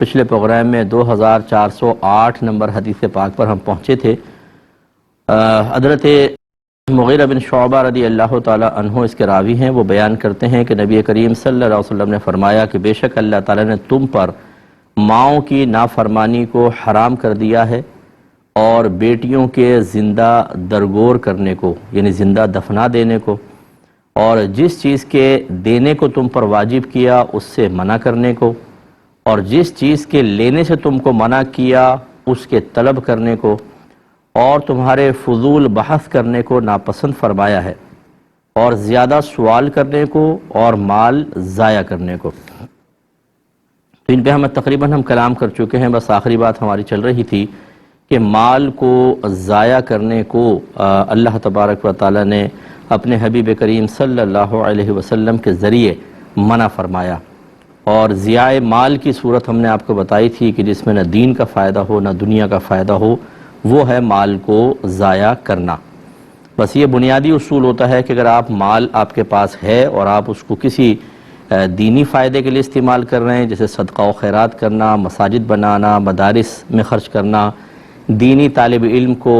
پچھلے پروگرام میں 2408 نمبر حدیث پاک پر ہم پہنچے تھے۔ حضرت مغیرہ بن شعبہ رضی اللہ تعالی عنہ اس کے راوی ہیں، وہ بیان کرتے ہیں کہ نبی کریم صلی اللہ علیہ وسلم نے فرمایا کہ بے شک اللہ تعالی نے تم پر ماؤں کی نافرمانی کو حرام کر دیا ہے اور بیٹیوں کے زندہ درگور کرنے کو یعنی زندہ دفنا دینے کو، اور جس چیز کے دینے کو تم پر واجب کیا اس سے منع کرنے کو، اور جس چیز کے لینے سے تم کو منع کیا اس کے طلب کرنے کو، اور تمہارے فضول بحث کرنے کو ناپسند فرمایا ہے، اور زیادہ سوال کرنے کو اور مال ضائع کرنے کو۔ تو ان پہ ہم تقریباً کلام کر چکے ہیں، بس آخری بات ہماری چل رہی تھی کہ مال کو ضائع کرنے کو اللہ تبارک و تعالی نے اپنے حبیب کریم صلی اللہ علیہ وسلم کے ذریعے منع فرمایا، اور ضیاع مال کی صورت ہم نے آپ کو بتائی تھی کہ جس میں نہ دین کا فائدہ ہو نہ دنیا کا فائدہ ہو، وہ ہے مال کو ضائع کرنا۔ بس یہ بنیادی اصول ہوتا ہے کہ اگر مال آپ کے پاس ہے اور آپ اس کو کسی دینی فائدے کے لیے استعمال کر رہے ہیں، جیسے صدقہ و خیرات کرنا، مساجد بنانا، مدارس میں خرچ کرنا، دینی طالب علم کو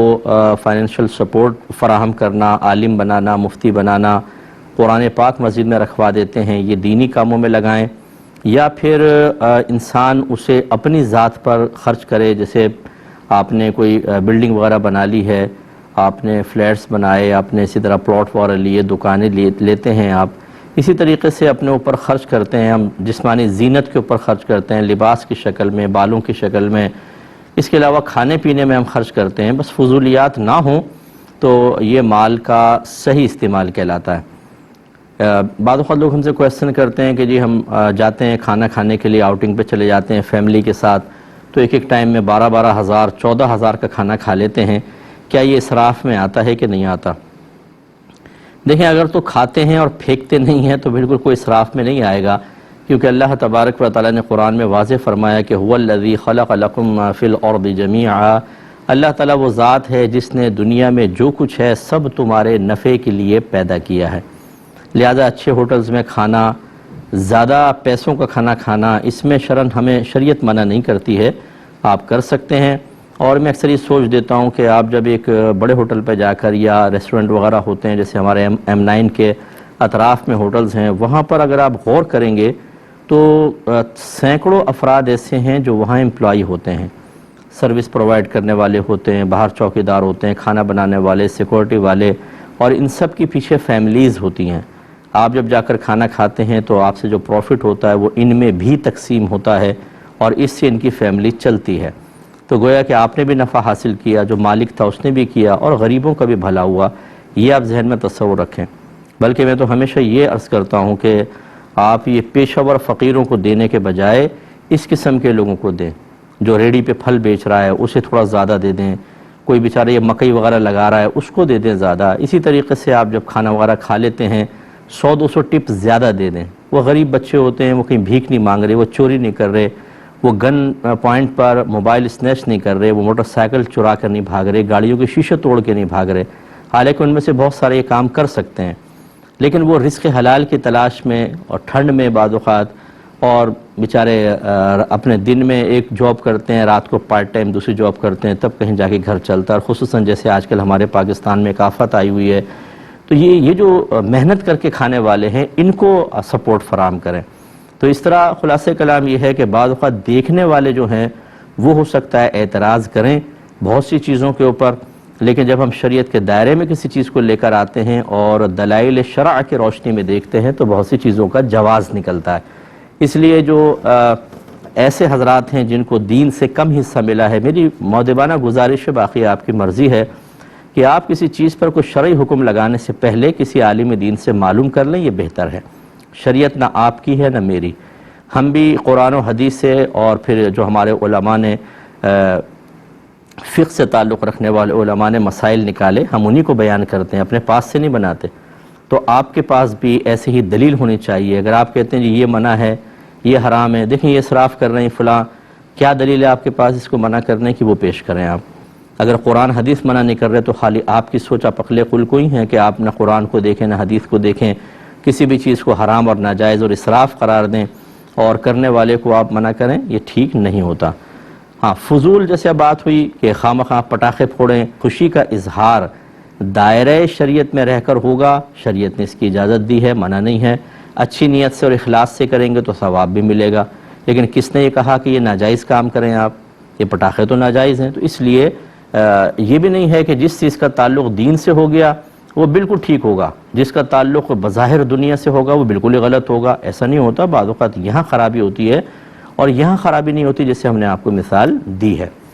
فائنینشل سپورٹ فراہم کرنا، عالم بنانا، مفتی بنانا، قرآن پاک مسجد میں رکھوا دیتے ہیں، یہ دینی کاموں میں لگائیں، یا پھر انسان اسے اپنی ذات پر خرچ کرے، جیسے آپ نے کوئی بلڈنگ وغیرہ بنا لی ہے، آپ نے فلیٹس بنائے، آپ نے اسی طرح پلاٹ وغیرہ لیے، دکانیں لیتے ہیں، آپ اسی طریقے سے اپنے اوپر خرچ کرتے ہیں، ہم جسمانی زینت کے اوپر خرچ کرتے ہیں، لباس کی شکل میں، بالوں کی شکل میں، اس کے علاوہ کھانے پینے میں ہم خرچ کرتے ہیں۔ بس فضولیات نہ ہوں تو یہ مال کا صحیح استعمال کہلاتا ہے۔ بعض اوقات لوگ ہم سے کویسچن کرتے ہیں کہ جی ہم جاتے ہیں کھانا کھانے کے لیے، آؤٹنگ پہ چلے جاتے ہیں فیملی کے ساتھ، تو ایک ٹائم میں 12,000 14,000 کا کھانا کھا لیتے ہیں، کیا یہ اسراف میں آتا ہے کہ نہیں آتا؟ دیکھیں، اگر تو کھاتے ہیں اور پھینکتے نہیں ہیں تو بالکل کوئی اسراف میں نہیں آئے گا، کیونکہ اللہ تبارک و تعالی نے قرآن میں واضح فرمایا کہ هو الذی خلق لکم ما فی الارض جمیعا، اللہ تعالیٰ وہ ذات ہے جس نے دنیا میں جو کچھ ہے سب تمہارے نفع کے لیے پیدا کیا ہے۔ لہذا اچھے ہوٹلز میں کھانا، زیادہ پیسوں کا کھانا کھانا، اس میں ہمیں شریعت منع نہیں کرتی ہے، آپ کر سکتے ہیں۔ اور میں اکثر یہ سوچ دیتا ہوں کہ آپ جب ایک بڑے ہوٹل پہ جا کر یا ریسٹورنٹ وغیرہ ہوتے ہیں، جیسے ہمارے M9 کے اطراف میں ہوٹلز ہیں، وہاں پر اگر آپ غور کریں گے تو سینکڑوں افراد ایسے ہیں جو وہاں امپلائی ہوتے ہیں، سروس پرووائڈ کرنے والے ہوتے ہیں، باہر چوکیدار ہوتے ہیں، کھانا بنانے والے، سیکورٹی والے، اور ان سب کی پیچھے فیملیز ہوتی ہیں۔ آپ جب جا کر کھانا کھاتے ہیں تو آپ سے جو پروفٹ ہوتا ہے وہ ان میں بھی تقسیم ہوتا ہے، اور اس سے ان کی فیملی چلتی ہے۔ تو گویا کہ آپ نے بھی نفع حاصل کیا، جو مالک تھا اس نے بھی کیا، اور غریبوں کا بھی بھلا ہوا، یہ آپ ذہن میں تصور رکھیں۔ بلکہ میں تو ہمیشہ یہ عرض کرتا ہوں کہ آپ یہ پیشہ ور فقیروں کو دینے کے بجائے اس قسم کے لوگوں کو دیں، جو ریڑھی پہ پھل بیچ رہا ہے اسے تھوڑا زیادہ دے دیں، کوئی بیچارہ یہ مکئی وغیرہ لگا رہا ہے اس کو دے دیں زیادہ۔ اسی طریقے سے آپ جب کھانا وغیرہ کھا لیتے ہیں 100-200 ٹپ زیادہ دے دیں۔ وہ غریب بچے ہوتے ہیں، وہ کہیں بھیک نہیں مانگ رہے، وہ چوری نہیں کر رہے، وہ گن پوائنٹ پر موبائل سنیچ نہیں کر رہے، وہ موٹر سائیکل چرا کر نہیں بھاگ رہے، گاڑیوں کے شیشے توڑ کے نہیں بھاگ رہے، حالانکہ ان میں سے بہت سارے یہ کام کر سکتے ہیں، لیکن وہ رزق حلال کی تلاش میں اور ٹھنڈ میں بعض اوقات، اور بیچارے اپنے دن میں ایک جاب کرتے ہیں، رات کو پارٹ ٹائم دوسری جاب کرتے ہیں، تب کہیں جا کے گھر چلتا ہے، اور خصوصاً جیسے آج کل ہمارے پاکستان میں ایک آفت آئی ہوئی ہے، تو یہ جو محنت کر کے کھانے والے ہیں ان کو سپورٹ فراہم کریں۔ تو اس طرح خلاصہ کلام یہ ہے کہ بعض اوقات دیکھنے والے جو ہیں وہ ہو سکتا ہے اعتراض کریں بہت سی چیزوں کے اوپر، لیکن جب ہم شریعت کے دائرے میں کسی چیز کو لے کر آتے ہیں اور دلائل شرع کی روشنی میں دیکھتے ہیں تو بہت سی چیزوں کا جواز نکلتا ہے۔ اس لیے جو ایسے حضرات ہیں جن کو دین سے کم حصہ ملا ہے، میری مؤدبانہ گزارش ہے، باقی آپ کی مرضی ہے، کہ آپ کسی چیز پر کوئی شرعی حکم لگانے سے پہلے کسی عالم دین سے معلوم کر لیں، یہ بہتر ہے۔ شریعت نہ آپ کی ہے نہ میری، ہم بھی قرآن و حدیث سے، اور پھر جو ہمارے علماء نے فقہ سے تعلق رکھنے والے علماء نے مسائل نکالے، ہم انہی کو بیان کرتے ہیں، اپنے پاس سے نہیں بناتے۔ تو آپ کے پاس بھی ایسے ہی دلیل ہونی چاہیے۔ اگر آپ کہتے ہیں جی یہ منع ہے، یہ حرام ہے، دیکھیں یہ اسراف کر رہے ہیں فلاں، کیا دلیل ہے آپ کے پاس اس کو منع کرنے کی، وہ پیش کریں آپ۔ اگر قرآن حدیث منع نہیں کر رہے تو خالی آپ کی سوچ پخلے قل کو ہی ہیں کہ آپ نہ قرآن کو دیکھیں نہ حدیث کو دیکھیں، کسی بھی چیز کو حرام اور ناجائز اور اسراف قرار دیں، اور کرنے والے کو آپ منع کریں، یہ ٹھیک نہیں ہوتا۔ ہاں، فضول جیسے بات ہوئی کہ خواہ مخواہ پٹاخے پھوڑیں، خوشی کا اظہار دائرہ شریعت میں رہ کر ہوگا، شریعت نے اس کی اجازت دی ہے، منع نہیں ہے، اچھی نیت سے اور اخلاص سے کریں گے تو ثواب بھی ملے گا۔ لیکن کس نے یہ کہا کہ یہ ناجائز کام کریں آپ، یہ پٹاخے تو ناجائز ہیں، تو اس لیے یہ بھی نہیں ہے کہ جس چیز کا تعلق دین سے ہو گیا وہ بالکل ٹھیک ہوگا، جس کا تعلق بظاہر دنیا سے ہوگا وہ بالکل ہی غلط ہوگا، ایسا نہیں ہوتا۔ بعض اوقات یہاں خرابی ہوتی ہے اور یہاں خرابی نہیں ہوتی، جیسے ہم نے آپ کو مثال دی ہے۔